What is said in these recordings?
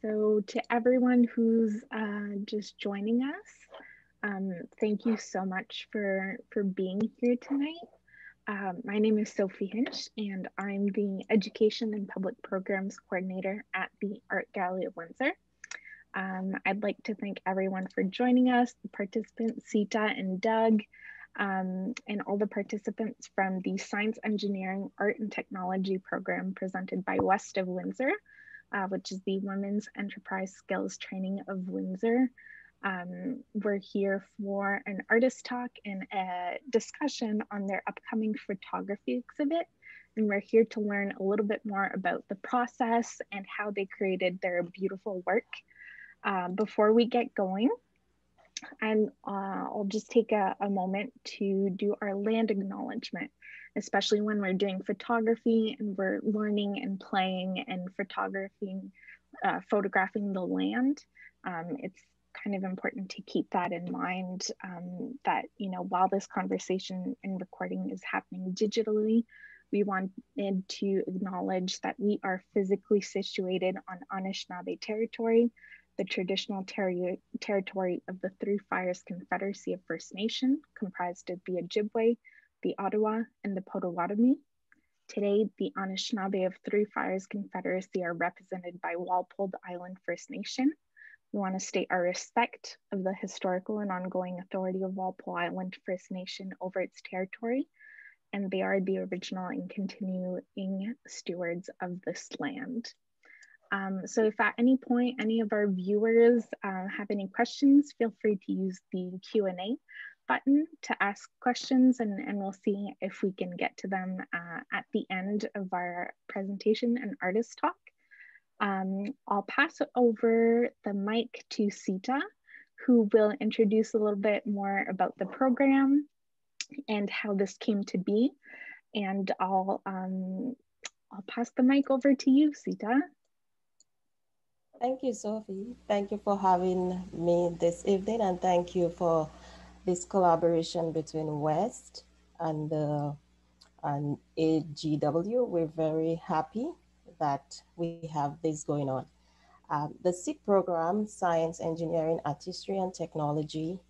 So to everyone who's just joining us, thank you so much for being here tonight. My name is Sophie Hinch, and I'm the Education and Public Programs Coordinator at the Art Gallery of Windsor. I'd like to thank everyone for joining us, the participants, Sita and Doug, and all the participants from the Science, Engineering, Art and Technology program presented by WEST of Windsor, which is the Women's Enterprise Skills Training of Windsor. We're here for an artist talk and a discussion on their upcoming photography exhibit. And we're here to learn a little bit more about the process and how they created their beautiful work. Before we get going, and I'll just take a moment to do our land acknowledgement, especially when we're doing photography and we're learning and playing and photographing the land. It's kind of important to keep that in mind, that, you know, while this conversation and recording is happening digitally, we wanted to acknowledge that we are physically situated on Anishinaabe territory, the traditional territory of the Three Fires Confederacy of First Nation, comprised of the Ojibwe, the Ottawa, and the Potawatomi. Today, the Anishinaabe of Three Fires Confederacy are represented by Walpole Island First Nation. We want to state our respect of the historical and ongoing authority of Walpole Island First Nation over its territory, and they are the original and continuing stewards of this land. So if at any point any of our viewers have any questions, feel free to use the Q&A button to ask questions, and we'll see if we can get to them at the end of our presentation and artist talk. I'll pass over the mic to Sita, who will introduce a little bit more about the program and how this came to be. And I'll pass the mic over to you, Sita. Thank you, Sophie. Thank you for having me this evening, and thank you for this collaboration between WEST and AGW. We're very happy that we have this going on. The SEEK program, Science, Engineering, Artistry, and Technology,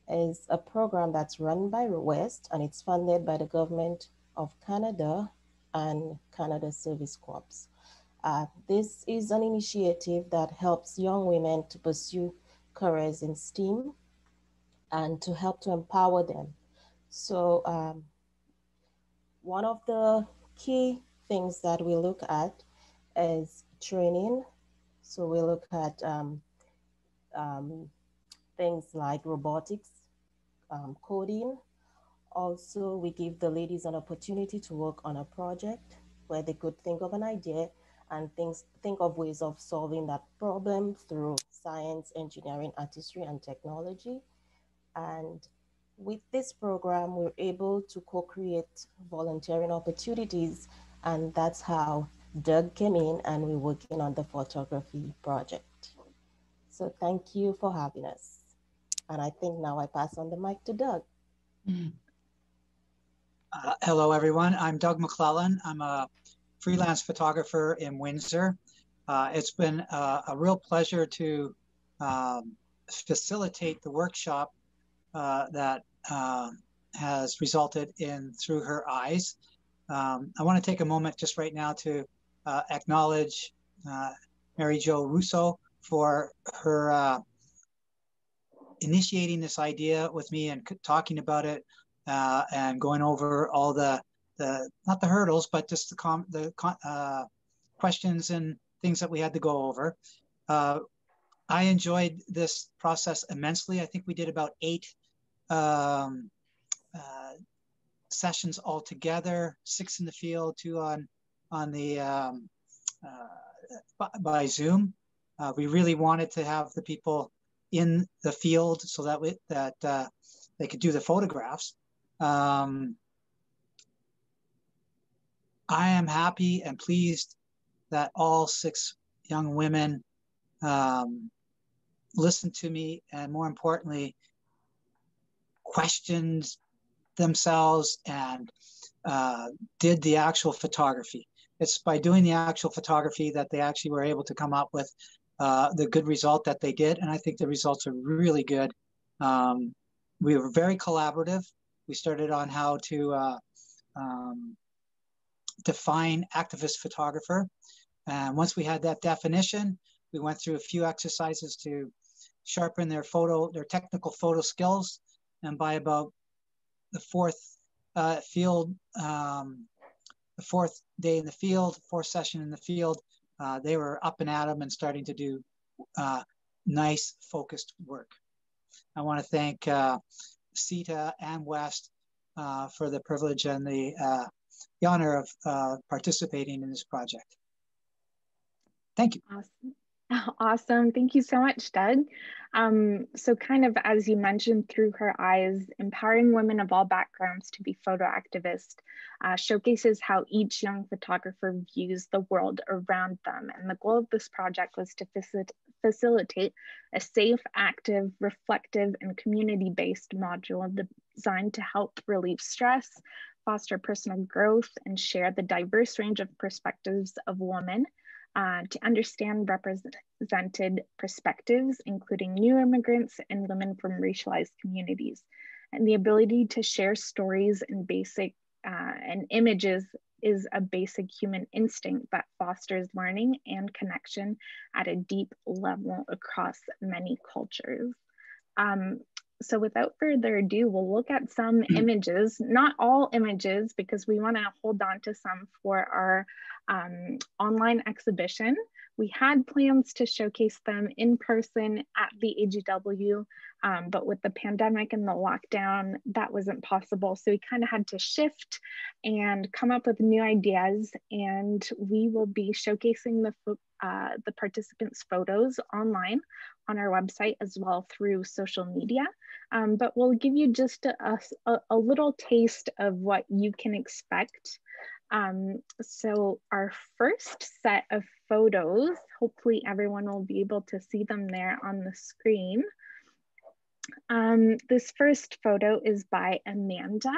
is a program that's run by WEST, and it's funded by the Government of Canada and Canada Service Corps. This is an initiative that helps young women to pursue careers in STEAM and to help to empower them. So one of the key things that we look at is training. So we look at things like robotics, coding. Also, we give the ladies an opportunity to work on a project where they could think of an idea and think of ways of solving that problem through science, engineering, artistry, and technology. And with this program, we're able to co-create volunteering opportunities, and that's how Doug came in and we're working on the photography project. So thank you for having us. And I think now I pass on the mic to Doug. Hello, everyone. I'm Doug MacLellan. I'm a freelance photographer in Windsor. It's been a real pleasure to facilitate the workshop that has resulted in Through Her Eyes. I want to take a moment just right now to acknowledge Mary Jo Russo for her initiating this idea with me and talking about it and going over all the not the hurdles, but just the questions and things that we had to go over. I enjoyed this process immensely. I think we did about 8 sessions altogether, 6 in the field, 2 on the by Zoom. We really wanted to have the people in the field so that they could do the photographs. I am happy and pleased that all 6 young women listened to me, and more importantly, questioned themselves and did the actual photography. It's by doing the actual photography that they actually were able to come up with the good result that they get. And I think the results are really good. We were very collaborative. We started on how to define activist photographer. And once we had that definition, we went through a few exercises to sharpen their technical photo skills. And by about the fourth day in the field, fourth session in the field, they were up and at 'em and starting to do nice focused work. I want to thank CETA and WEST for the privilege and the honor of participating in this project. Thank you. Awesome. Awesome. Thank you so much, Doug. So kind of as you mentioned, through her eyes, empowering women of all backgrounds to be photo activists showcases how each young photographer views the world around them. And the goal of this project was to facilitate a safe, active, reflective, and community-based module designed to help relieve stress, foster personal growth, and share the diverse range of perspectives of women to understand represented perspectives, including new immigrants and women from racialized communities. And the ability to share stories and and images is a basic human instinct that fosters learning and connection at a deep level across many cultures. So without further ado, we'll look at some images, not all images, because we want to hold on to some for our online exhibition. We had plans to showcase them in person at the AGW, but with the pandemic and the lockdown, that wasn't possible. So we kind of had to shift and come up with new ideas, and we will be showcasing the participants' photos online on our website as well through social media. But we'll give you just a little taste of what you can expect. So our first set of photos, hopefully everyone will be able to see them there on the screen. This first photo is by Amanda.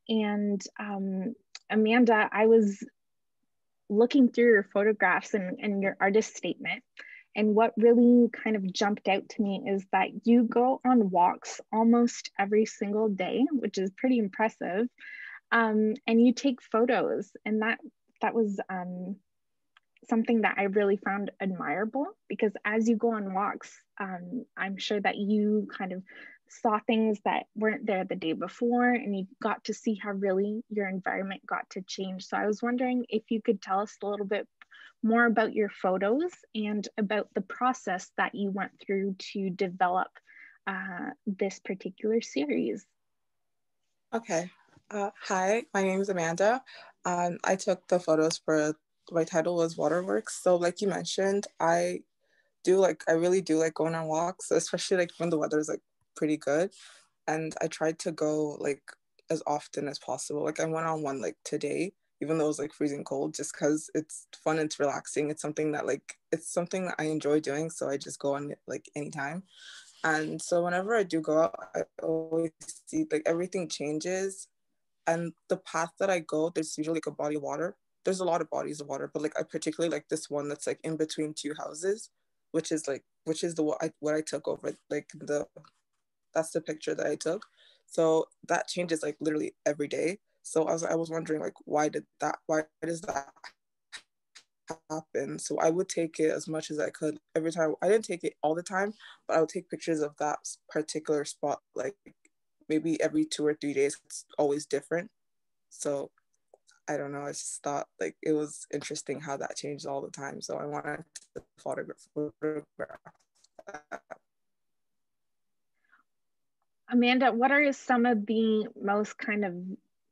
And Amanda, I was looking through your photographs and your artist statement. And what really kind of jumped out to me is that you go on walks almost every single day, which is pretty impressive. And you take photos, and that was something that I really found admirable, because as you go on walks, I'm sure that you kind of saw things that weren't there the day before, and you got to see how really your environment got to change. So I was wondering if you could tell us a little bit more about your photos and about the process that you went through to develop this particular series. Okay. Hi, my name is Amanda. I took the photos for, my title was Waterworks. So like you mentioned, I really do like going on walks, especially like when the weather is like pretty good. And I tried to go like as often as possible. Like I went on one like today, even though it was like freezing cold, just because it's fun and it's relaxing. It's something that I enjoy doing. So I just go on it like anytime. And so whenever I do go out, I always see like everything changes. And the path that I go, there's usually like a body of water. There's a lot of bodies of water, but like I particularly like this one that's like in between two houses, which is what I took over, like that's the picture that I took. So that changes like literally every day. So I was wondering like, why does that happen? So I would take it as much as I could every time. I didn't take it all the time, but I would take pictures of that particular spot, like maybe every 2 or 3 days. It's always different. So I don't know, I just thought like it was interesting how that changed all the time. So I wanted to photograph that. Amanda, what are some of the most kind of,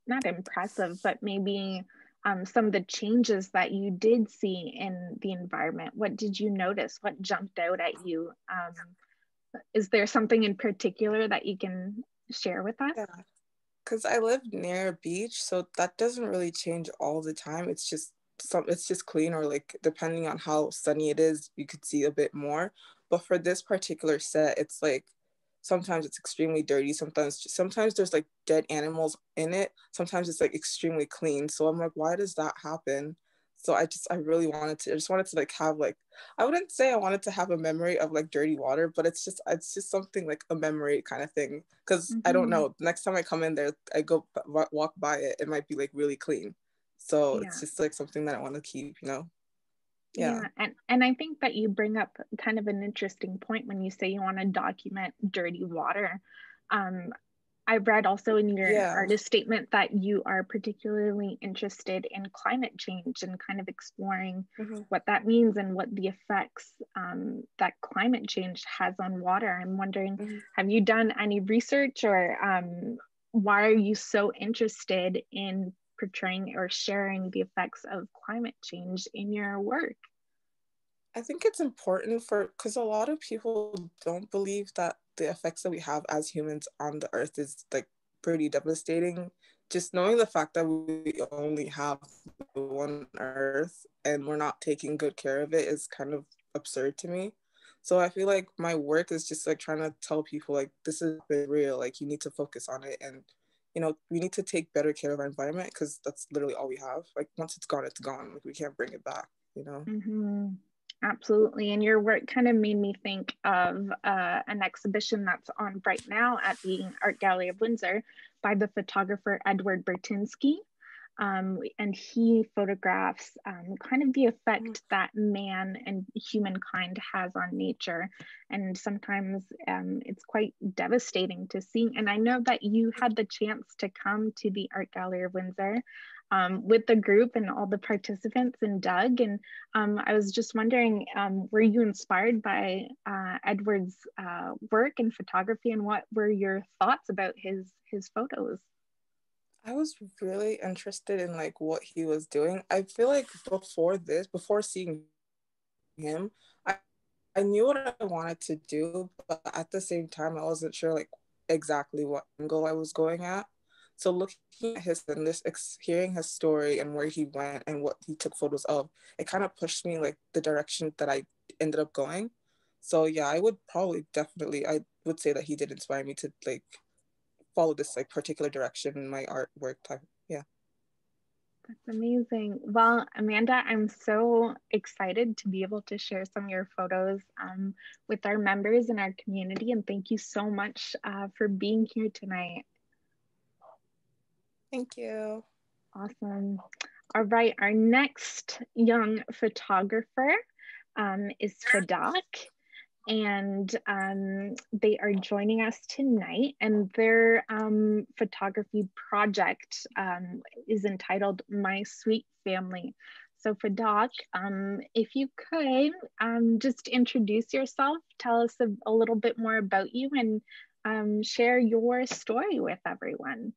not impressive, but maybe some of the changes that you did see in the environment? What did you notice? What jumped out at you? Is there something in particular that you can share with us? Yeah, because I live near a beach, so that doesn't really change all the time. It's just clean, or like depending on how sunny it is, you could see a bit more. But for this particular set, it's like sometimes it's extremely dirty, sometimes there's like dead animals in it, sometimes it's like extremely clean. So I'm like, why does that happen? So I really wanted to, I just wanted to like have like, I wouldn't say I wanted to have a memory of like dirty water, but it's just something like a memory kind of thing. Cause I don't know, next time I come in there, I go walk by it, it might be like really clean. So it's just like something that I want to keep, you know? Yeah. And I think that you bring up kind of an interesting point when you say you want to document dirty water. I read also in your artist statement that you are particularly interested in climate change and kind of exploring what that means and what the effects that climate change has on water. I'm wondering, have you done any research, or why are you so interested in portraying or sharing the effects of climate change in your work? I think it's important because a lot of people don't believe that the effects that we have as humans on the earth is like pretty devastating. Just knowing the fact that we only have one earth and we're not taking good care of it is kind of absurd to me. So I feel like my work is just like trying to tell people like this is real, like you need to focus on it, and you know, we need to take better care of our environment because that's literally all we have. Like once it's gone, it's gone. Like we can't bring it back, you know? Absolutely. And your work kind of made me think of an exhibition that's on right now at the Art Gallery of Windsor by the photographer Edward Bertinsky. And he photographs kind of the effect that man and humankind has on nature. And sometimes it's quite devastating to see. And I know that you had the chance to come to the Art Gallery of Windsor with the group and all the participants and Doug. And I was just wondering, were you inspired by Edward's work and photography, and what were your thoughts about his photos? I was really interested in like what he was doing. I feel like before seeing him, I knew what I wanted to do, but at the same time, I wasn't sure like exactly what angle I was going at. So looking at his and hearing his story and where he went and what he took photos of, it kind of pushed me like the direction that I ended up going. So yeah, I would say that he did inspire me to like follow this like particular direction in my artwork type. Yeah. That's amazing. Well, Amanda, I'm so excited to be able to share some of your photos with our members in our community. And thank you so much for being here tonight. Thank you. Awesome. All right, our next young photographer is Fadak. And they are joining us tonight, and their photography project is entitled My Sweet Family. So Fadak, if you could just introduce yourself, tell us a little bit more about you, and share your story with everyone.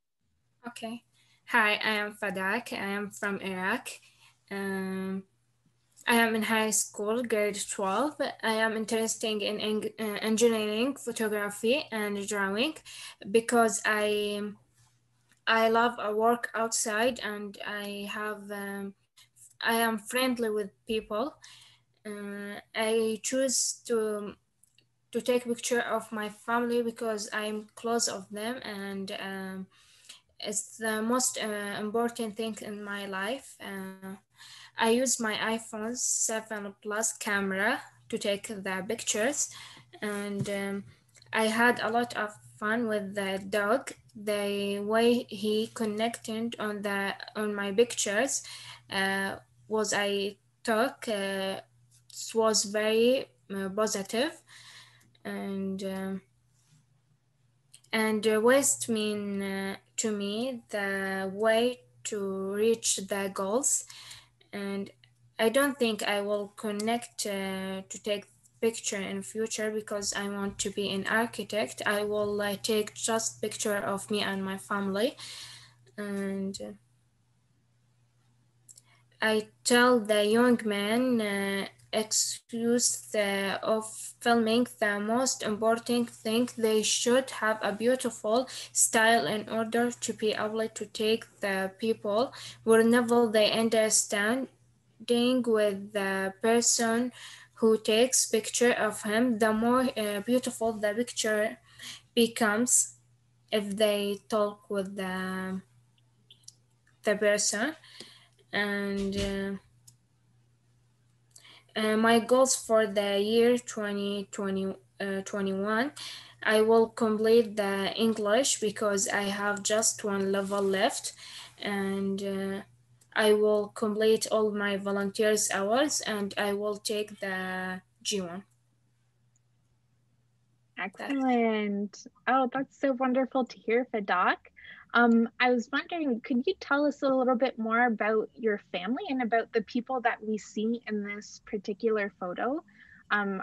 Okay. Hi, I am Fadak. I am from Iraq. I am in high school, grade 12. I am interested in engineering, photography, and drawing because I love work outside, and I am friendly with people. I choose to take picture of my family because I'm close of them, and it's the most important thing in my life. I use my iPhone 7 Plus camera to take the pictures, and I had a lot of fun with the dog. The way he connected on my pictures was I took was very positive, and WEST mean to me the way to reach the goals. And I don't think I will connect to take picture in future because I want to be an architect. I will take just picture of me and my family, and I tell the young man excuse of filming the most important thing. They should have a beautiful style in order to be able to take the people whenever they understand with the person who takes picture of him. The more beautiful the picture becomes if they talk with the person. And my goals for the year 2021, I will complete the English because I have just one level left, and I will complete all my volunteers hours, and I will take the G1. Excellent. Oh, that's so wonderful to hear, Fadak. I was wondering, could you tell us a little bit more about your family and about the people that we see in this particular photo? I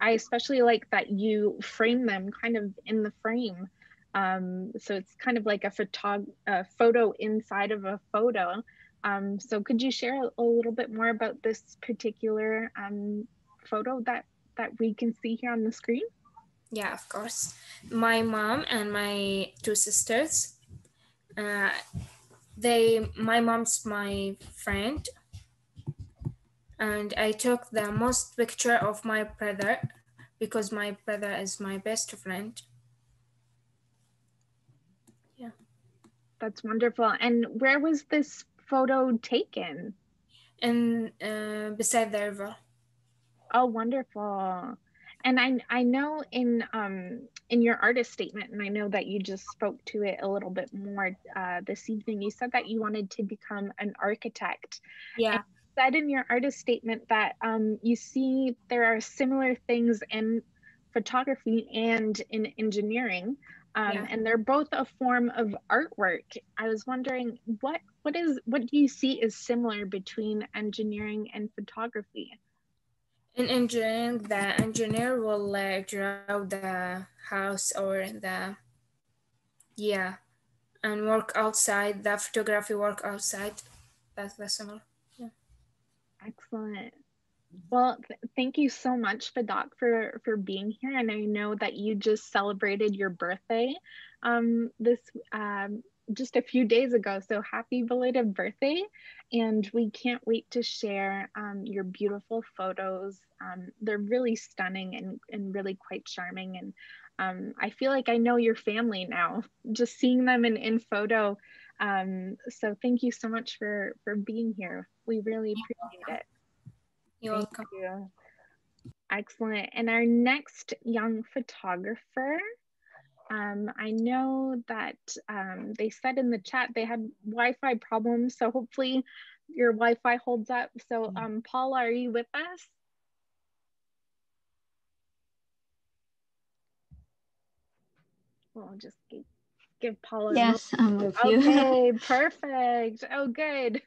especially like that you frame them kind of in the frame. So it's kind of like a photo inside of a photo. So could you share a little bit more about this particular photo that we can see here on the screen? Yeah, of course. My mom and my two sisters. My mom's my friend, and I took the most picture of my brother because my brother is my best friend. Yeah. That's wonderful. And where was this photo taken? And beside the river. Oh, wonderful. And I know in your artist statement, and I know that you just spoke to it a little bit more this evening, you said that you wanted to become an architect. Yeah. And you said in your artist statement that you see there are similar things in photography and in engineering, and they're both a form of artwork. I was wondering what do you see is similar between engineering and photography? In engineering, the engineer will draw the house or and work outside. The photography work outside. That's the similar. Yeah. Excellent. Well, thank you so much, Fadak, for being here. And I know that you just celebrated your birthday this just a few days ago. So happy belated birthday. And we can't wait to share your beautiful photos. They're really stunning and really quite charming. And I feel like I know your family now, just seeing them in photo. So thank you so much for being here. We really appreciate it. You're welcome. Thank you. Excellent. And our next young photographer, I know that they said in the chat they had Wi-Fi problems, so hopefully your Wi-Fi holds up. So Paula, are you with us? Well, I'll just give Paula a Yes, I'm with you. Okay, perfect. Oh, good.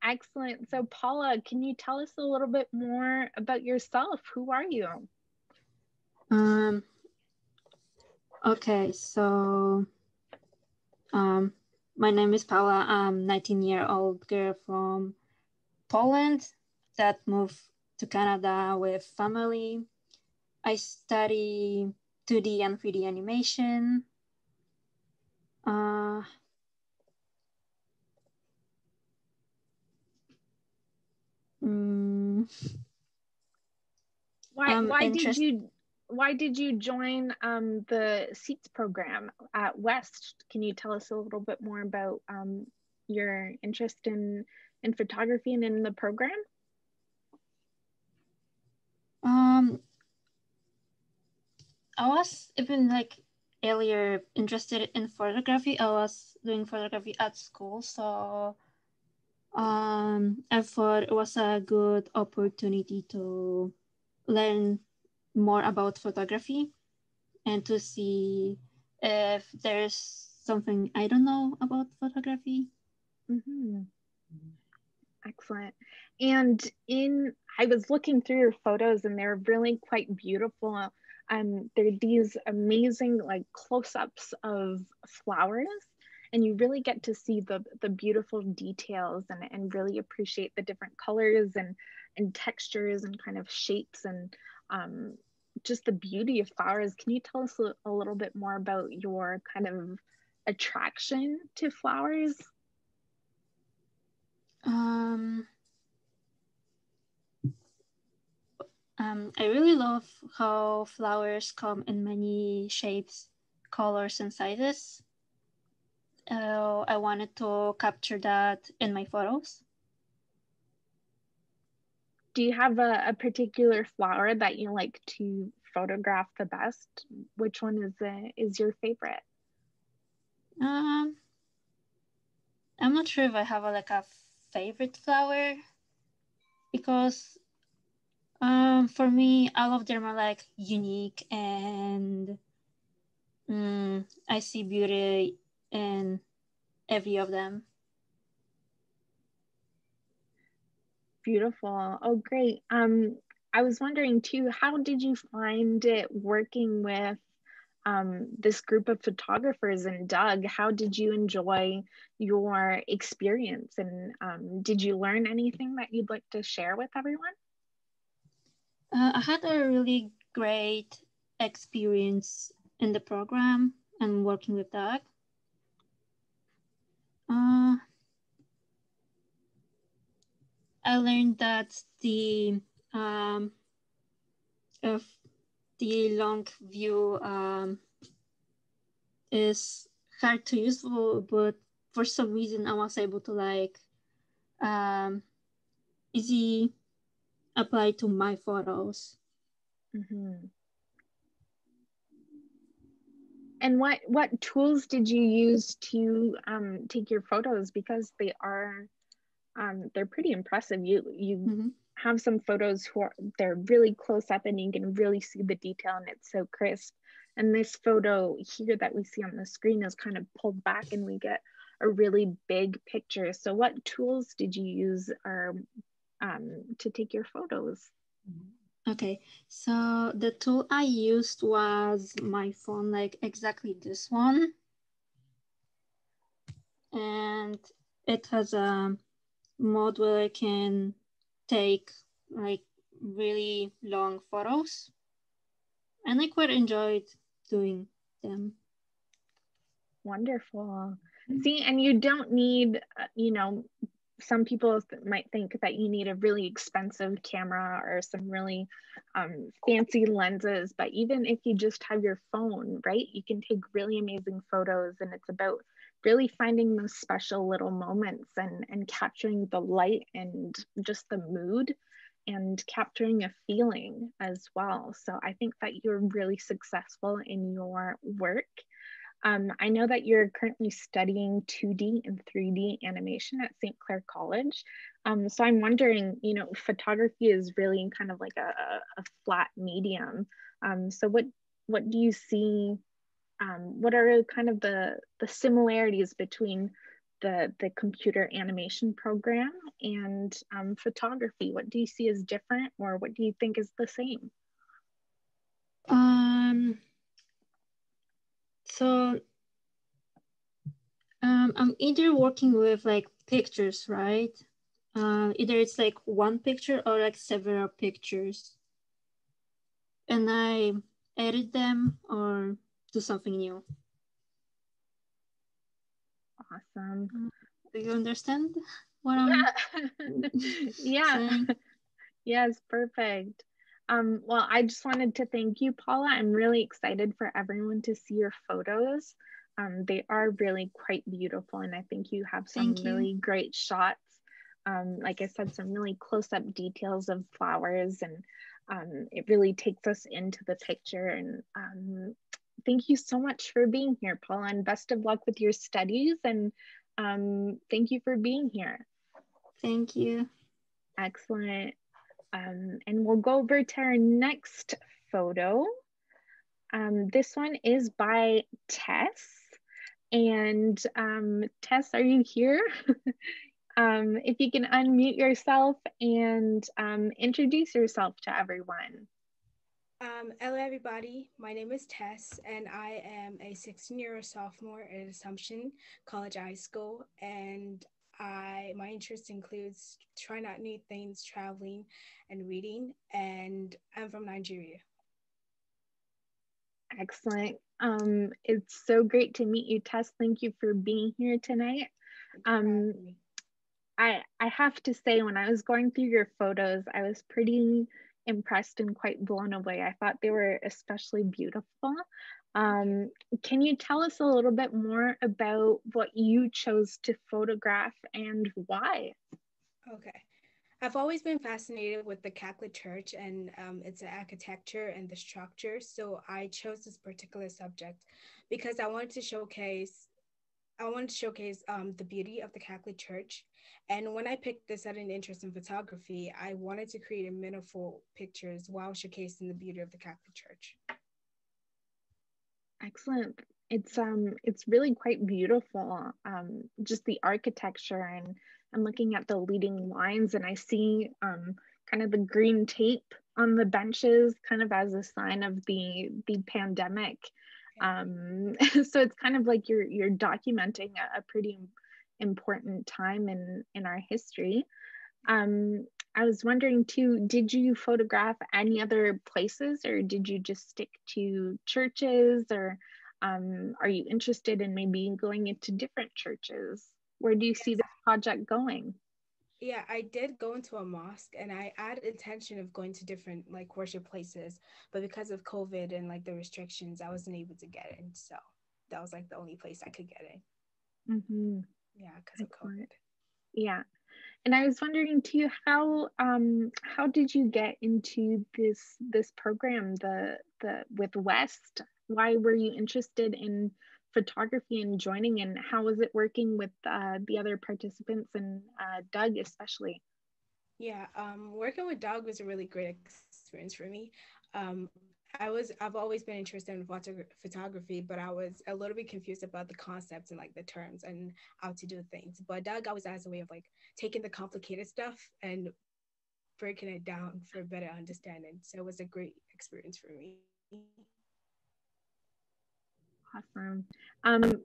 Excellent. So Paula, can you tell us a little bit more about yourself? Who are you? Okay, so my name is Paula. I'm 19-year-old girl from Poland that moved to Canada with family. I study 2D and 3D animation. Why did you join the SEATS program at WEST? Can you tell us a little bit more about your interest in photography and in the program? I was even earlier interested in photography. I was doing photography at school, so I thought it was a good opportunity to learn more about photography and to see if there's something I don't know about photography. Mm-hmm. Excellent. And I was looking through your photos and they're really quite beautiful. There are these amazing close-ups of flowers, and you really get to see the beautiful details and really appreciate the different colors and textures and kind of shapes and just the beauty of flowers. Can you tell us a little bit more about your kind of attraction to flowers? I really love how flowers come in many shapes, colors, and sizes. I wanted to capture that in my photos. Do you have a particular flower that you like to photograph the best? Which one is your favorite? I'm not sure if I have like a favorite flower, because for me, all of them are like unique, and I see beauty in every of them. Beautiful. Oh, great. I was wondering too, how did you find it working with this group of photographers and Doug? How did you enjoy your experience? And did you learn anything that you'd like to share with everyone? I had a really great experience in the program and working with Doug. I learned that the long view is hard to use, but for some reason I was able to like easy apply to my photos. Mm-hmm. And what tools did you use to take your photos? Because they are they're pretty impressive. You have some photos they're really close up and you can really see the detail and it's so crisp. And this photo here that we see on the screen is kind of pulled back and we get a really big picture. So what tools did you use to take your photos? Okay, so the tool I used was my phone, like exactly this one. And it has a mode where I can take like really long photos. And I quite enjoyed doing them. Wonderful. See, and you don't need, some people might think that you need a really expensive camera or some really fancy lenses, but even if you just have your phone, right, you can take really amazing photos, and it's about really finding those special little moments and capturing the light and just the mood and capturing a feeling as well. So I think that you're really successful in your work. I know that you're currently studying 2D and 3D animation at St. Clair College. So I'm wondering, photography is really kind of like a flat medium. So what do you see, what are kind of the similarities between the computer animation program and photography? What do you see as different, or what do you think is the same? So I'm either working with like pictures, right? Either it's like one picture or like several pictures. And I edit them or do something new. Awesome. Do you understand what I'm saying? Yes, perfect. Well, I just wanted to thank you, Paula. I'm really excited for everyone to see your photos. They are really quite beautiful, and I think you have some really great shots. Like I said, some really close-up details of flowers, and it really takes us into the picture. And thank you so much for being here, Paula, and best of luck with your studies. And thank you for being here. Thank you. Excellent. And we'll go over to our next photo. This one is by Tess. And Tess, are you here? If you can unmute yourself and introduce yourself to everyone. Hello everybody, my name is Tess and I am a 16-year-old sophomore at Assumption College High School, and my interest includes trying out new things, traveling and reading, and I'm from Nigeria. Excellent. It's so great to meet you, Tess. Thank you for being here tonight. I have to say, when I was going through your photos, I was pretty impressed and quite blown away. I thought they were especially beautiful. Can you tell us a little bit more about what you chose to photograph and why? Okay. I've always been fascinated with the Catholic Church and its architecture and the structure. So I chose this particular subject because I wanted to showcase the beauty of the Catholic Church. And when I picked this sudden interest in photography, I wanted to create meaningful pictures while showcasing the beauty of the Catholic Church. Excellent. It's really quite beautiful. Just the architecture, and I'm looking at the leading lines, and I see kind of the green tape on the benches, kind of as a sign of the pandemic. So it's kind of like you're documenting a pretty important time in our history. I was wondering too, did you photograph any other places, or did you just stick to churches, or are you interested in maybe going into different churches? Where do you see this project going? Yeah, I did go into a mosque, and I had intention of going to different like worship places, but because of COVID and like the restrictions, I wasn't able to get in. So that was like the only place I could get in. Mm-hmm. Yeah, because of COVID. Yeah. And I was wondering too, how did you get into this program, the with West? Why were you interested in photography and joining, and how was it working with the other participants, and Doug especially? Yeah, working with Doug was a really great experience for me. I've always been interested in photography, but I was a little bit confused about the concepts and like the terms and how to do things. But Doug always has a way of like taking the complicated stuff and breaking it down for better understanding. So it was a great experience for me. Awesome.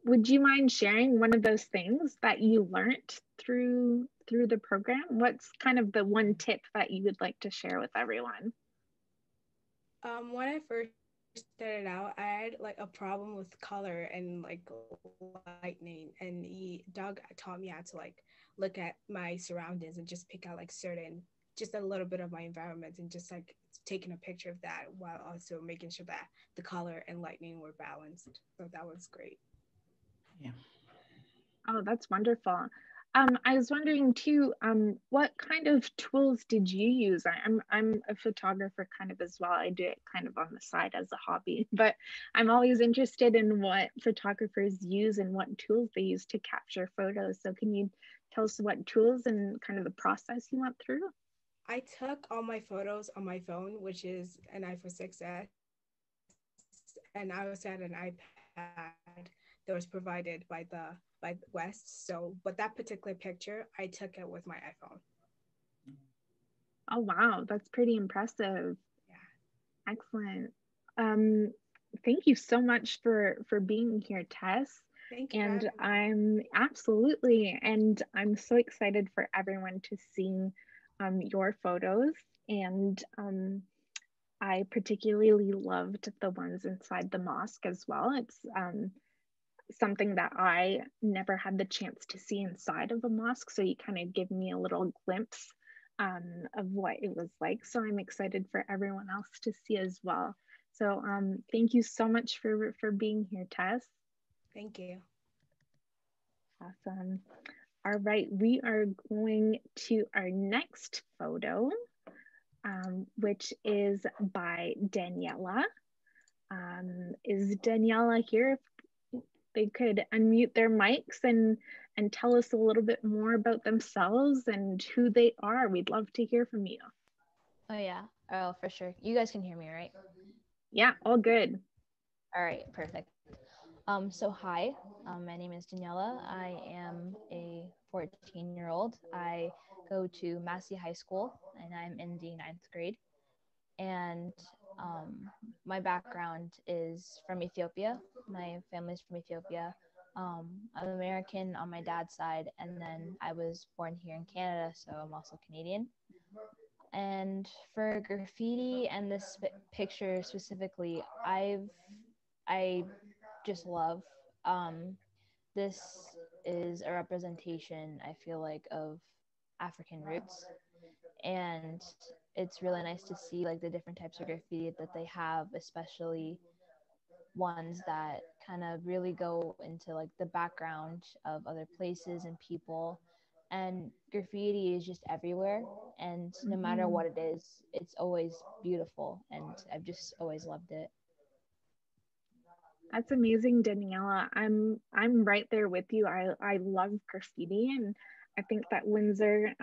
Would you mind sharing one of those things that you learned through the program? What's kind of the one tip that you would like to share with everyone? When I first started out, I had like a problem with color and like lightning, and Doug taught me how to like look at my surroundings and just pick out like just a little bit of my environment, and just like taking a picture of that while also making sure that the color and lightning were balanced. So that was great. Yeah. Oh, that's wonderful. I was wondering too, what kind of tools did you use? I'm a photographer kind of as well. I do it kind of on the side as a hobby, but I'm always interested in what photographers use and what tools they use to capture photos. So can you tell us what tools and kind of the process you went through? I took all my photos on my phone, which is an iPhone 6S, and I also had an iPad that was provided by West. So, but that particular picture, I took it with my iPhone. Oh, wow, that's pretty impressive. Yeah. Excellent. Um, Thank you so much for being here, Tess. Thank you. And I'm absolutely, and I'm so excited for everyone to see your photos. And I particularly loved the ones inside the mosque as well. It's something that I never had the chance to see inside of a mosque. So you kind of give me a little glimpse of what it was like. So I'm excited for everyone else to see as well. So thank you so much for being here, Tess. Thank you. Awesome. All right, we are going to our next photo, which is by Daniela. Is Daniela here? If they could unmute their mics and tell us a little bit more about themselves and who they are. We'd love to hear from you. Oh yeah, oh for sure. You guys can hear me, right? Yeah, all good. All right, perfect. So hi, my name is Daniela. I am a 14-year-old. I go to Massey High School and I'm in the 9th grade. And my background is from Ethiopia. My family's from Ethiopia. I'm American on my dad's side, and then I was born here in Canada, so I'm also Canadian. And for graffiti and this picture specifically, I just love. This is a representation, I feel like, of African roots, and it's really nice to see like the different types of graffiti that they have, especially ones that kind of really go into like the background of other places and people. and graffiti is just everywhere, and no matter what it is, it's always beautiful, and I've just always loved it. That's amazing, Daniela. I'm right there with you. I love graffiti, and I think that Windsor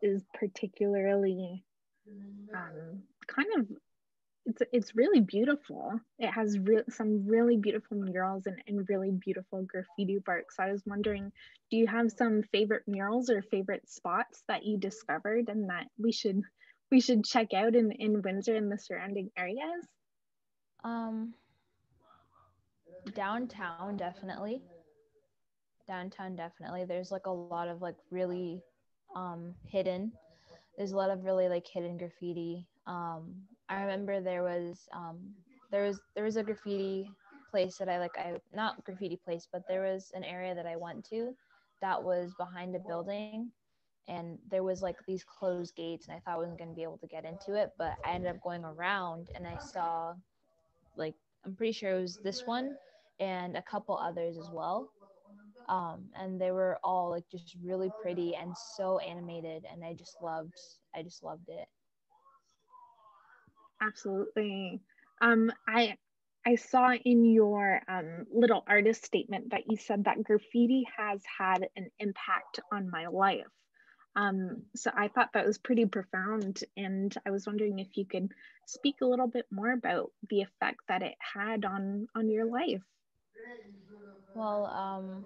is particularly kind of, it's really beautiful. It has some really beautiful murals and really beautiful graffiti work. So I was wondering, do you have some favorite murals or favorite spots that you discovered and that we should check out in Windsor and the surrounding areas? Downtown definitely. Downtown definitely. There's like a lot of like really hidden. There's a lot of really like hidden graffiti. I remember there was a graffiti place that I not graffiti place, but there was an area that I went to that was behind a building, and there was like these closed gates, and I thought I wasn't going to be able to get into it, but I ended up going around and I saw, like, I'm pretty sure it was this one and a couple others as well. And they were all like just really pretty and so animated, and I just loved it. Absolutely. I saw in your little artist statement that you said that graffiti has had an impact on my life. So I thought that was pretty profound, and I was wondering if you could speak a little bit more about the effect that it had on your life. Well,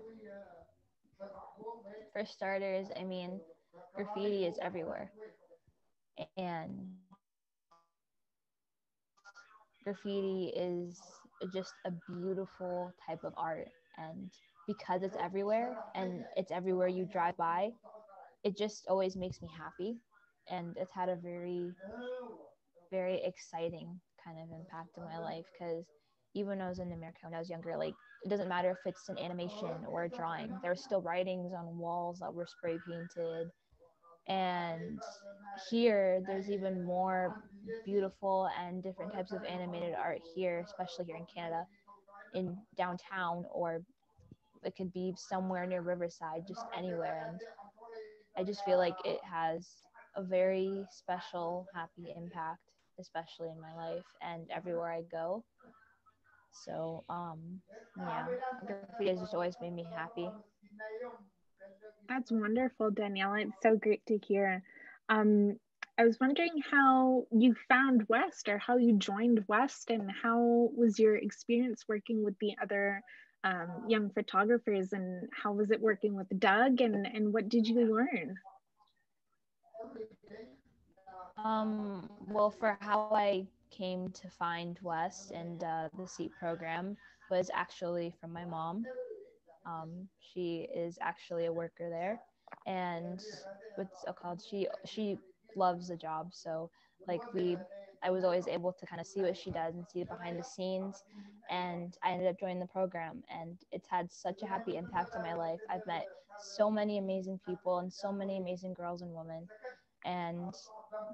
for starters, I mean, graffiti is everywhere, and graffiti is just a beautiful type of art, and because it's everywhere and it's everywhere you drive by, it just always makes me happy, and it's had a very, very exciting kind of impact in my life, because even when I was in America when I was younger, like, it doesn't matter if it's an animation or a drawing, there were still writings on walls that were spray painted. And here there's even more beautiful and different types of animated art here, especially here in Canada, in downtown, or it could be somewhere near Riverside, just anywhere. And I just feel like it has a very special, happy impact, especially in my life and everywhere I go. So, yeah, graffiti has just always made me happy. That's wonderful, Daniela. It's so great to hear. Um, I was wondering how you found West or how you joined West, and how was your experience working with the other young photographers, and how was it working with Doug, and what did you learn? Well, for how I came to find West and the SEAT program was actually from my mom. She is actually a worker there, and what's it called? She loves the job, so like I was always able to kind of see what she does and see behind the scenes, and I ended up joining the program, and it's had such a happy impact on my life. I've met so many amazing people and so many amazing girls and women, and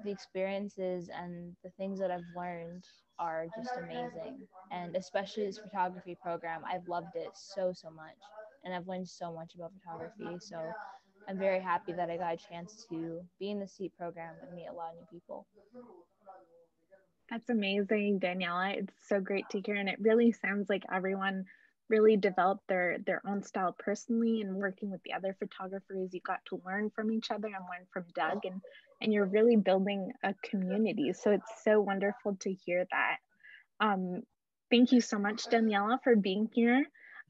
the experiences and the things that I've learned are just amazing. And especially this photography program, I've loved it so much, and I've learned so much about photography. So I'm very happy that I got a chance to be in the SEAT program and meet a lot of new people. That's amazing, Daniela. It's so great to hear, and it really sounds like everyone really developed their own style personally, and working with the other photographers, you got to learn from each other and learn from Doug, and you're really building a community. So it's so wonderful to hear that. Thank you so much, Daniela, for being here.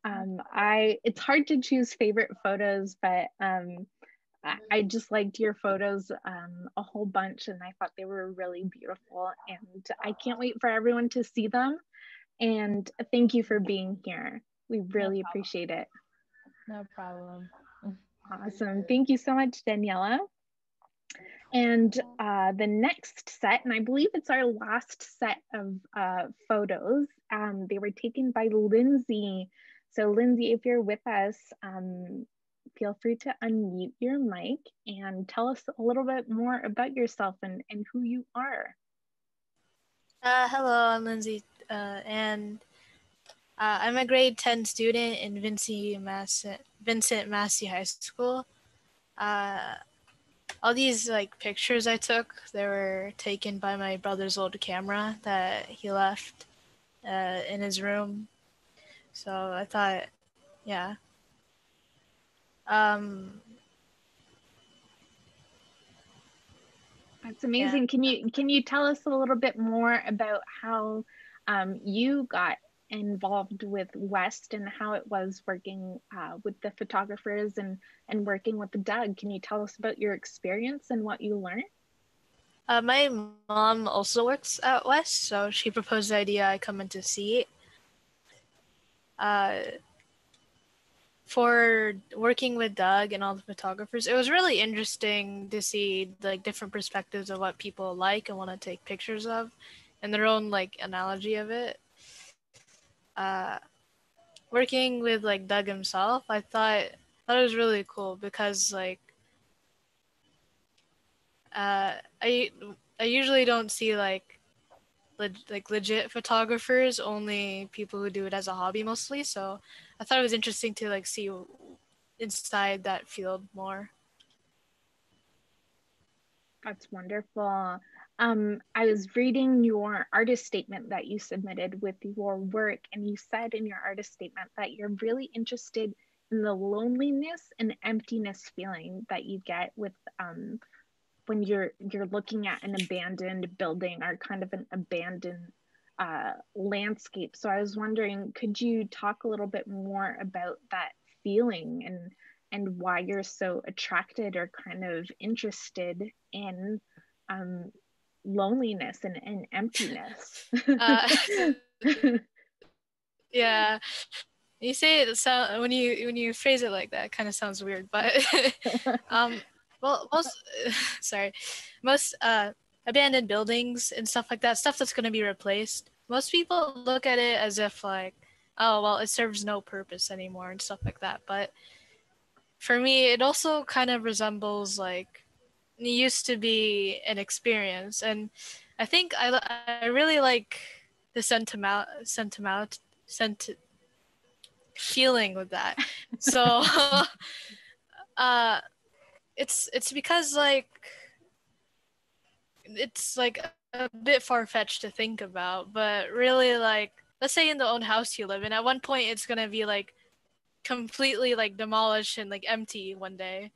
It's hard to choose favorite photos, but I just liked your photos a whole bunch, and I thought they were really beautiful, and I can't wait for everyone to see them. And thank you for being here. We really appreciate it. No problem. Awesome. Thank you so much, Daniela. And the next set, and I believe it's our last set of photos, they were taken by Lindsay. So Lindsay, if you're with us, feel free to unmute your mic and tell us a little bit more about yourself and who you are. Hello, I'm Lindsay, and I'm a grade 10 student in Vincent Massey High School. all these like pictures I took, they were taken by my brother's old camera that he left in his room. So I thought, yeah. That's amazing. Yeah. Can you tell us a little bit more about how you got involved with WEST and how it was working with the photographers and working with Doug? Can you tell us about your experience and what you learned? My mom also works at WEST, so she proposed the idea I come in to see it. For working with Doug and all the photographers, it was really interesting to see like different perspectives of what people like and want to take pictures of and their own like analogy of it. Working with like Doug himself, I thought it was really cool because like I usually don't see like legit photographers, only people who do it as a hobby mostly. So I thought it was interesting to like see inside that field more. That's wonderful. I was reading your artist statement that you submitted with your work, and you said in your artist statement that you're really interested in the loneliness and emptiness feeling that you get with when you're looking at an abandoned building or kind of an abandoned landscape. So I was wondering, could you talk a little bit more about that feeling and why you're so attracted or kind of interested in loneliness and emptiness? Yeah, you say it sound when you phrase it like that, it kind of sounds weird, but well, most abandoned buildings and stuff like that, stuff that's going to be replaced, most people look at it as if like, oh well, it serves no purpose anymore and stuff like that. But for me, it also kind of resembles like it used to be an experience, and I think I really like the sentiment feeling with that. So it's because like it's like a bit far-fetched to think about, but really like let's say in the own house you live in, at one point it's gonna be like completely like demolished and like empty one day,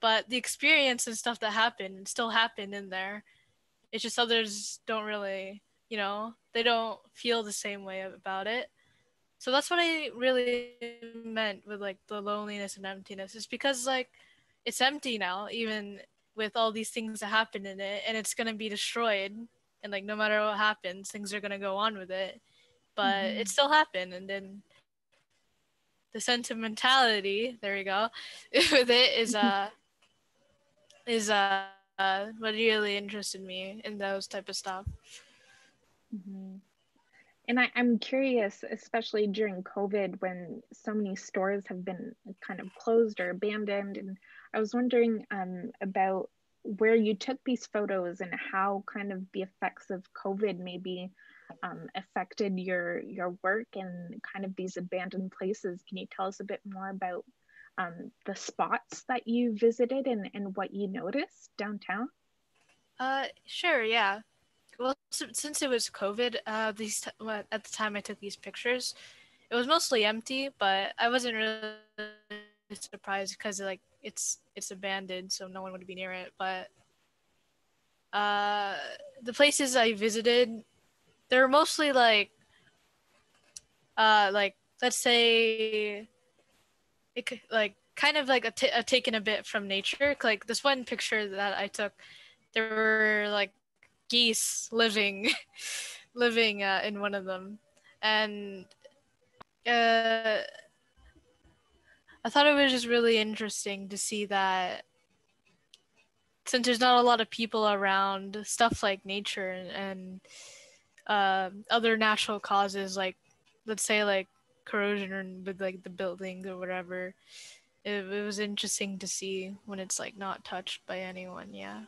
but the experience and stuff that happened still happened in there. It's just others don't really, they don't feel the same way about it. So that's what I really meant with like the loneliness and emptiness. It's because like it's empty now, even with all these things that happen in it, and it's gonna be destroyed. And like no matter what happens, things are gonna go on with it. But it still happened, and then the sentimentality, there we go, with it is what really interested me in those type of stuff. Mm-hmm. And I'm curious, especially during COVID when so many stores have been kind of closed or abandoned. And I was wondering about where you took these photos and how kind of the effects of COVID maybe affected your work and kind of these abandoned places. Can you tell us a bit more about the spots that you visited and what you noticed downtown? Sure, yeah. Well, since it was COVID, at the time I took these pictures, it was mostly empty, but I wasn't really surprised because like it's abandoned, so no one would be near it. But the places I visited, they're mostly like let's say it like kind of like a taken a bit from nature. Like this one picture that I took, there were like geese living in one of them, and I thought it was just really interesting to see that since there's not a lot of people around, stuff like nature and other natural causes, like let's say like corrosion with like the buildings or whatever, it was interesting to see when it's like not touched by anyone. Yeah,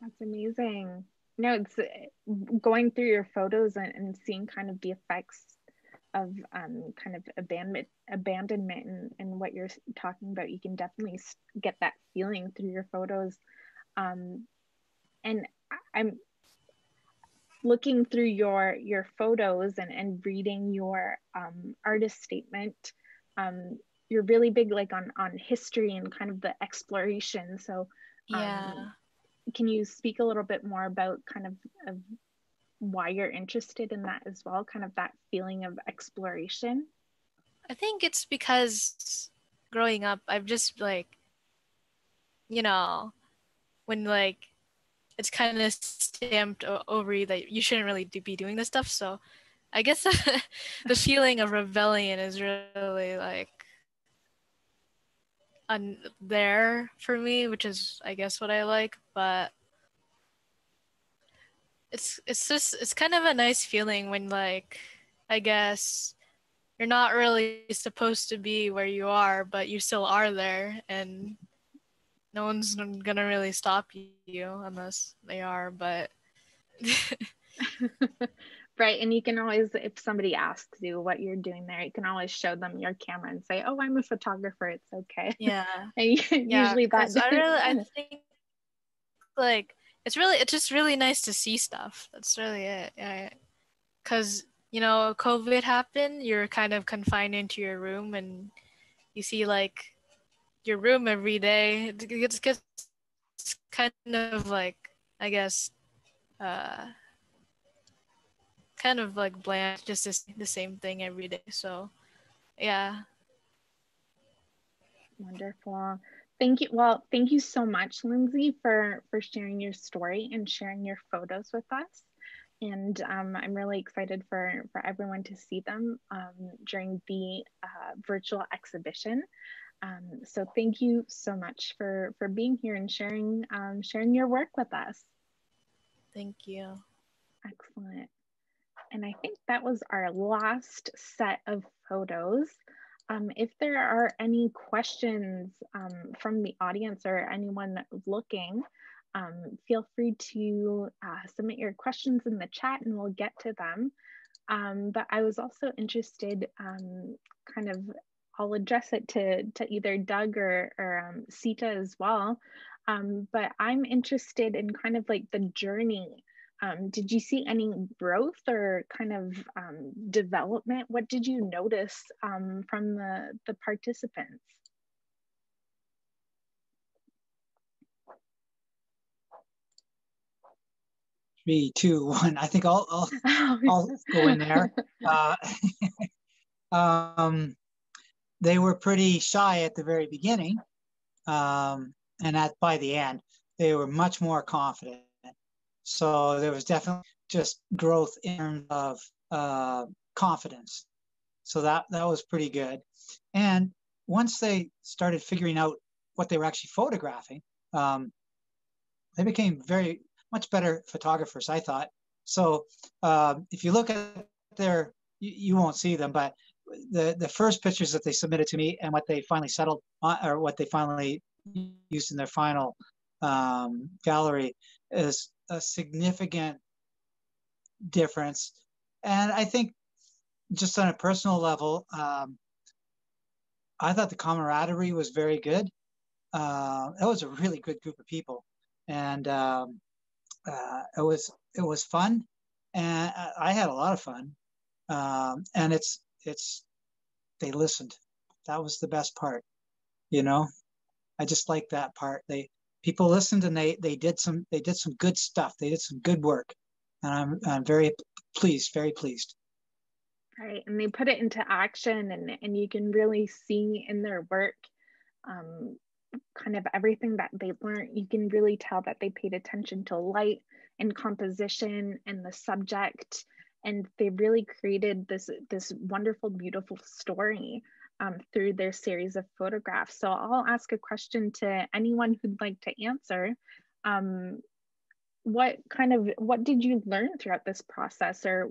that's amazing. No, it's going through your photos and seeing kind of the effects kind of abandonment and what you're talking about. You can definitely get that feeling through your photos. And I'm looking through your photos and reading your artist statement. You're really big like on history and kind of the exploration. So can you speak a little bit more about kind of why you're interested in that as well, kind of that feeling of exploration? I think it's because growing up, I've just like, when like it's kind of stamped over you that you shouldn't really be doing this stuff. So I guess the feeling of rebellion is really like there for me, which is I guess what I like. But it's kind of a nice feeling when like I guess you're not really supposed to be where you are, but you still are there, and no one's gonna really stop you unless they are. But right, and you can always, if somebody asks you what you're doing there, you can always show them your camera and say, "Oh, I'm a photographer. It's okay." Yeah, usually that. I think like it's just really nice to see stuff. That's really it. Yeah, because COVID happened. You're kind of confined into your room, and you see like your room every day. It gets kind of like, I guess, kind of like bland, just the same thing every day. So yeah. Wonderful. Thank you. Well, thank you so much, Lindsay, for sharing your story and sharing your photos with us. And I'm really excited for everyone to see them during the virtual exhibition. So thank you so much for being here and sharing your work with us. Thank you. Excellent. And I think that was our last set of photos. If there are any questions from the audience or anyone looking, feel free to submit your questions in the chat and we'll get to them. But I was also interested, kind of, I'll address it to either Doug or Sita as well. But I'm interested in kind of like the journey. Did you see any growth or kind of development? What did you notice from the participants? 3, 2, 1. I think I'll go in there. They were pretty shy at the very beginning, and by the end, they were much more confident. So there was definitely just growth in terms of confidence. So that was pretty good. And once they started figuring out what they were actually photographing, they became very much better photographers, I thought. So if you look at you won't see them, but the first pictures that they submitted to me and what they finally settled on, or what they finally used in their final gallery, is a significant difference. And I think just on a personal level, I thought the camaraderie was very good. It was a really good group of people, and it was fun, and I had a lot of fun. And they listened. That was the best part, I just like that part. People listened, and they did some good stuff. They did some good work, and I'm very pleased. Right, and they put it into action, and you can really see in their work kind of everything that they learned. You can really tell that they paid attention to light and composition and the subject, and they really created this wonderful, beautiful story through their series of photographs. So I'll ask a question to anyone who'd like to answer. What did you learn throughout this process, or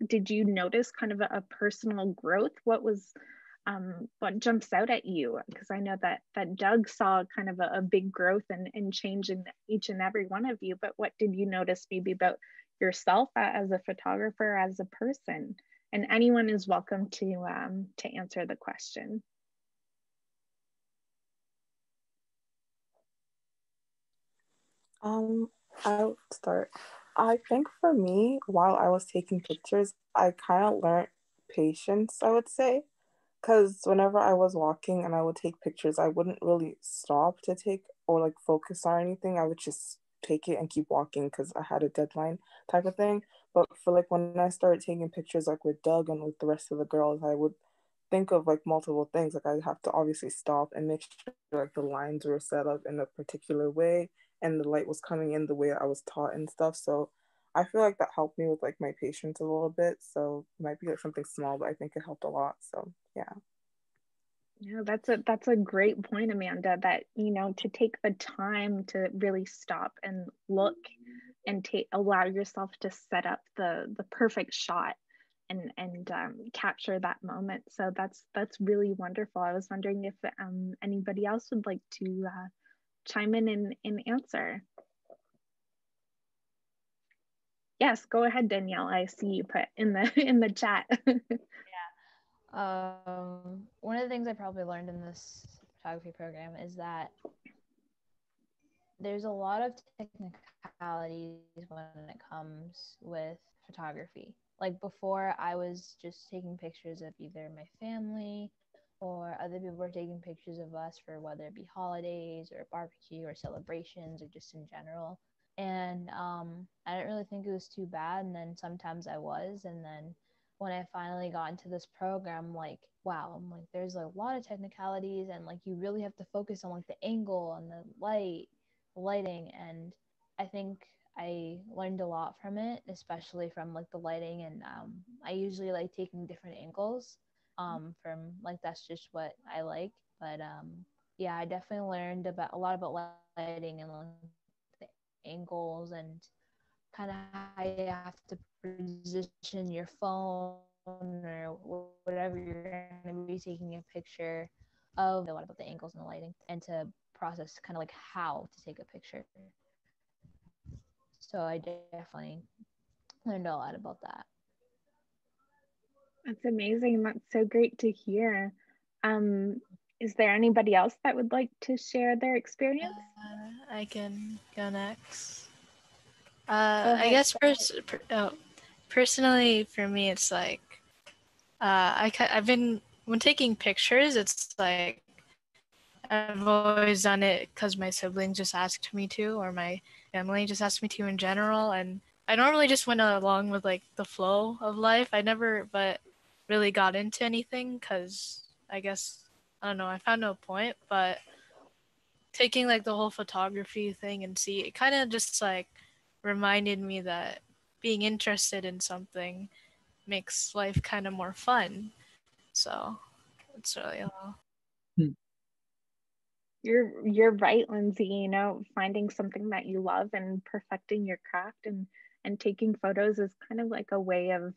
did you notice kind of a personal growth? What jumps out at you? Because I know that Doug saw kind of a big growth and change in each and every one of you, but what did you notice maybe about yourself as a photographer, as a person? and anyone is welcome to answer the question. I'll start. I think for me, while I was taking pictures, I kind of learned patience, I would say. Because whenever I was walking and I would take pictures, I wouldn't really stop to take or like focus on anything. I would just take it and keep walking because I had a deadline type of thing. But for like when I started taking pictures like with Doug and with the rest of the girls, I would think of like multiple things. Like I have to obviously stop and make sure like the lines were set up in a particular way and the light was coming in the way I was taught and stuff. So I feel like that helped me with like my patience a little bit. So it might be like something small, but I think it helped a lot. So yeah. Yeah, that's a great point, Amanda, that, you know, to take the time to really stop and look and allow yourself to set up the perfect shot and capture that moment. So that's really wonderful. I was wondering if anybody else would like to chime in and answer. Yes, go ahead, Danielle. I see you put in the chat. Yeah. One of the things I probably learned in this photography program is that there's a lot of technicalities when it comes with photography. Like before, I was just taking pictures of either my family or other people were taking pictures of us for whether it be holidays or barbecue or celebrations or just in general. And I didn't really think it was too bad. And then sometimes I was. And then when I finally got into this program, like, wow, I'm like, there's a lot of technicalities and like you really have to focus on like the angle and the lighting. And I think I learned a lot from it, especially from like the lighting. And I usually like taking different angles from like that's just what I like. But yeah, I definitely learned a lot about lighting and like the angles and kind of how you have to position your phone or whatever you're going to be taking a picture of. A lot about the angles and the lighting and to process kind of like how to take a picture. So I definitely learned a lot about that. That's amazing. That's so great to hear. Is there anybody else that would like to share their experience? I can go next. I guess personally for me, it's like I've been when taking pictures, it's like I've always done it because my siblings just asked me to, or my family just asked me to in general, and I normally just went along with like the flow of life. I never but really got into anything because I guess I don't know, I found no point. But taking like the whole photography thing and see it kind of just like reminded me that being interested in something makes life kind of more fun. So it's really all. You're right, Lindsay. You know, finding something that you love and perfecting your craft and taking photos is kind of like a way of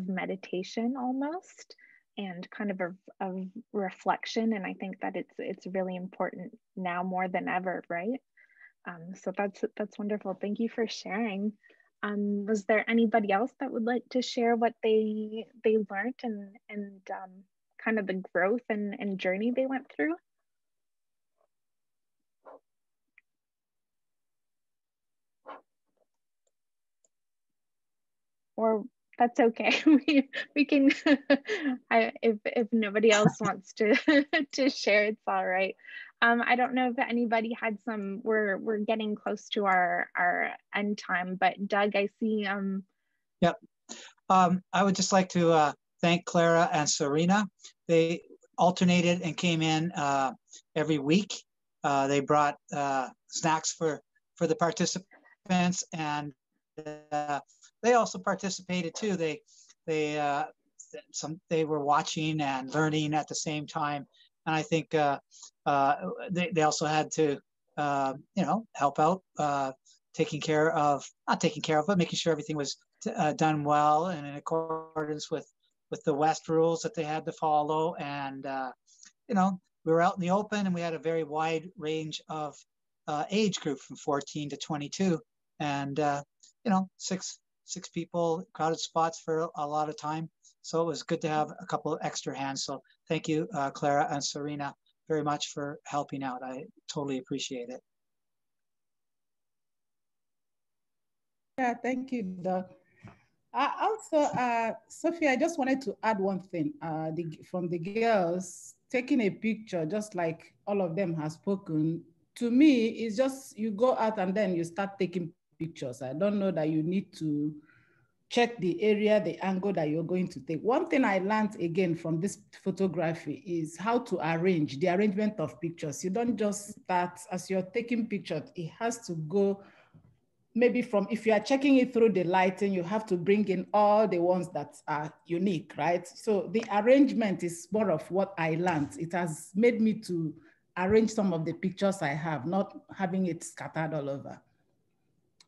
meditation almost, and kind of a reflection. And I think that it's really important now more than ever, right? So that's wonderful. Thank you for sharing. Was there anybody else that would like to share what they learned and kind of the growth and journey they went through? Or that's okay. We can if nobody else wants to to share, it's all right. I don't know if anybody had some. We're getting close to our end time, but Doug, I see. Yep. I would just like to thank Clara and Serena. They alternated and came in every week. They brought snacks for the participants, and they also participated too. They were watching and learning at the same time, and I think they also had to help out, not taking care of, but making sure everything was done well and in accordance with the WEST rules that they had to follow. And we were out in the open, and we had a very wide range of age group from 14 to 22, and six people, crowded spots for a lot of time. So it was good to have a couple of extra hands. So thank you, Clara and Serena, very much for helping out. I totally appreciate it. Yeah, thank you, Doug. Also, Sophie, I just wanted to add one thing. From the girls, taking a picture, just like all of them have spoken, to me, it's just you go out and then you start taking pictures. I don't know that you need to check the area, the angle that you're going to take. One thing I learned again from this photography is how to arrange, the arrangement of pictures. You don't just start, as you're taking pictures, it has to go maybe from, if you are checking it through the lighting, you have to bring in all the ones that are unique, right? So the arrangement is more of what I learned. It has made me to arrange some of the pictures I have, not having it scattered all over.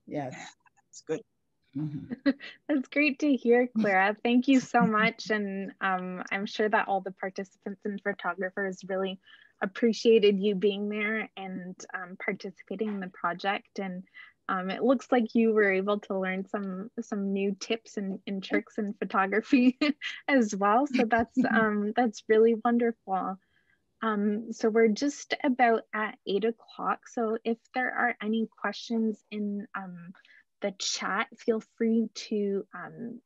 Yeah. It's good. Mm-hmm. That's great to hear, Clara. Thank you so much. And I'm sure that all the participants and photographers really appreciated you being there and participating in the project. And it looks like you were able to learn some new tips and tricks in photography as well. So that's really wonderful. So we're just about at 8 o'clock. So if there are any questions in the chat, feel free to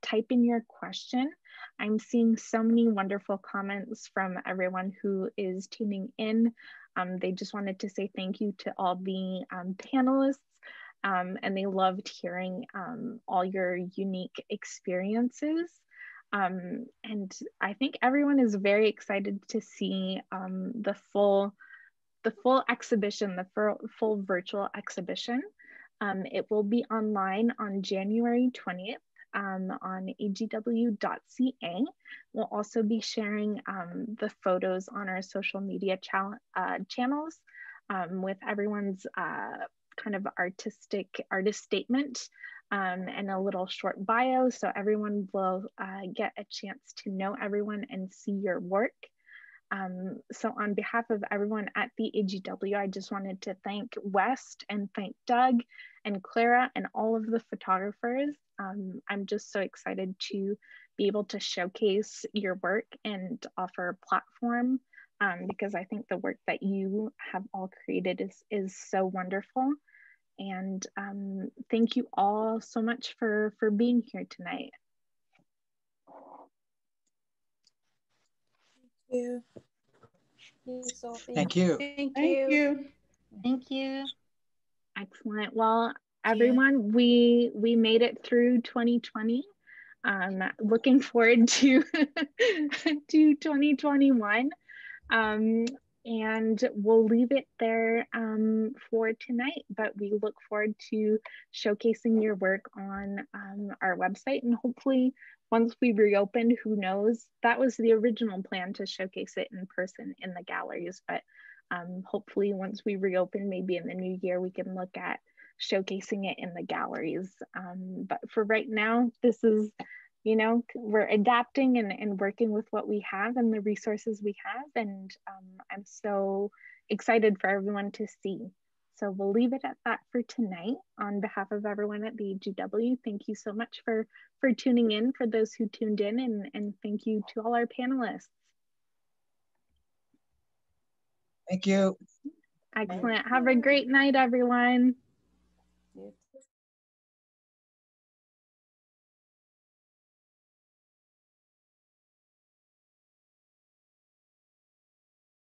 type in your question. I'm seeing so many wonderful comments from everyone who is tuning in. They just wanted to say thank you to all the panelists. And they loved hearing all your unique experiences. And I think everyone is very excited to see the full exhibition, the full virtual exhibition. It will be online on January 20th on agw.ca. We'll also be sharing the photos on our social media channels with everyone's kind of artist statement and a little short bio, so everyone will get a chance to know everyone and see your work. So on behalf of everyone at the AGW, I just wanted to thank West and thank Doug and Clara and all of the photographers. I'm just so excited to be able to showcase your work and offer a platform because I think the work that you have all created is so wonderful. And thank you all so much for being here tonight. Thank you. Thank you, Sophie. Thank you. Thank you. Thank you. Excellent. Well, everyone, we made it through 2020. Looking forward to to 2021. And we'll leave it there for tonight, but we look forward to showcasing your work on our website, and hopefully once we reopen, who knows, that was the original plan, to showcase it in person in the galleries, but hopefully once we reopen, maybe in the new year, we can look at showcasing it in the galleries. But for right now, this is, you know, we're adapting and working with what we have and the resources we have. And I'm so excited for everyone to see. So we'll leave it at that for tonight. On behalf of everyone at the AGW, thank you so much for tuning in, for those who tuned in, and thank you to all our panelists. Thank you. Excellent. Have a great night, everyone.